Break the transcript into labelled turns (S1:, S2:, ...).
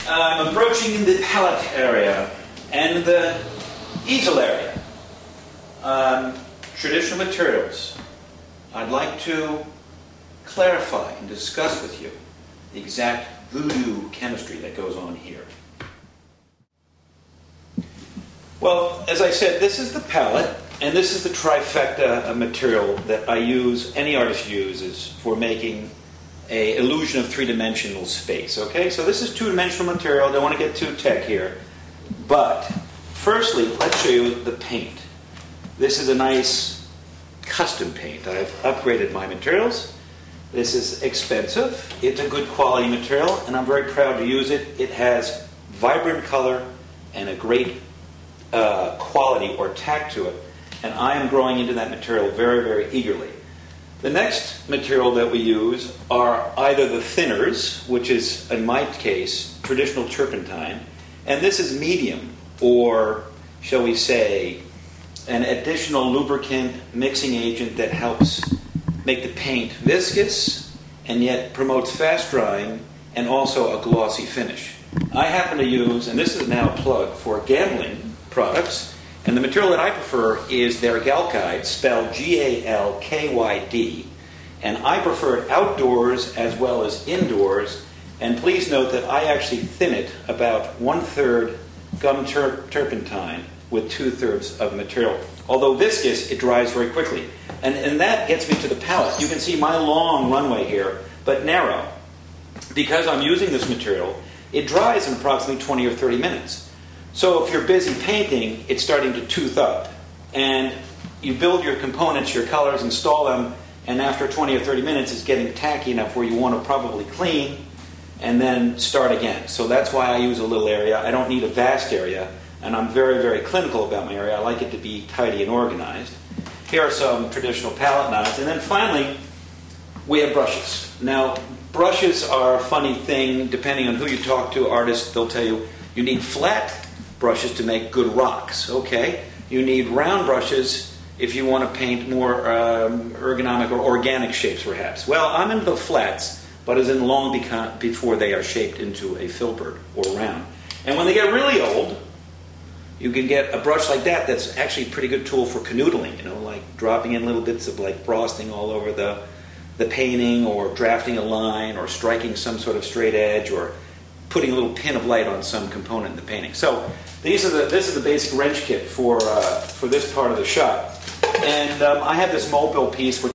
S1: I'm approaching the palette area and the easel area. Traditional materials. I'd like to clarify and discuss with you the exact voodoo chemistry that goes on here. Well, as I said, this is the palette, and this is the trifecta of material that I use, any artist uses, for making an illusion of three-dimensional space. Okay, so this is two-dimensional material. I don't want to get too tech here. But, firstly, let's show you the paint. This is a nice custom paint. I've upgraded my materials. This is expensive. It's a good quality material, and I'm very proud to use it. It has vibrant color and a great quality or tact to it, and I am growing into that material very, very eagerly. The next material that we use are either the thinners, which is, in my case, traditional turpentine, and this is medium, or shall we say, an additional lubricant mixing agent that helps make the paint viscous and yet promotes fast drying and also a glossy finish. I happen to use, and this is now a plug for Gambling products, and the material that I prefer is their Galkyd, spelled G-A-L-K-Y-D, and I prefer it outdoors as well as indoors, and please note that I actually thin it about 1/3 gum turpentine with 2/3 of material. Although viscous, it dries very quickly. And that gets me to the palette. You can see my long runway here, but narrow. Because I'm using this material, it dries in approximately 20 or 30 minutes. So if you're busy painting, it's starting to tooth up. And you build your components, your colors, install them, and after 20 or 30 minutes, it's getting tacky enough where you want to probably clean and then start again. So that's why I use a little area. I don't need a vast area, and I'm very, very clinical about my area. I like it to be tidy and organized. Here are some traditional palette knives. And then finally, we have brushes. Now, brushes are a funny thing. Depending on who you talk to, artists, they'll tell you, you need flat brushes to make good rocks. Okay. You need round brushes if you want to paint more ergonomic or organic shapes, perhaps. Well, I'm into the flats, but as in long before they are shaped into a filbert or round. And when they get really old, you can get a brush like that that's actually a pretty good tool for canoodling, like dropping in little bits of like frosting all over the painting, or drafting a line, or striking some sort of straight edge, or putting a little pin of light on some component in the painting. So this is the basic wrench kit for this part of the shop. And I have this mobile piece which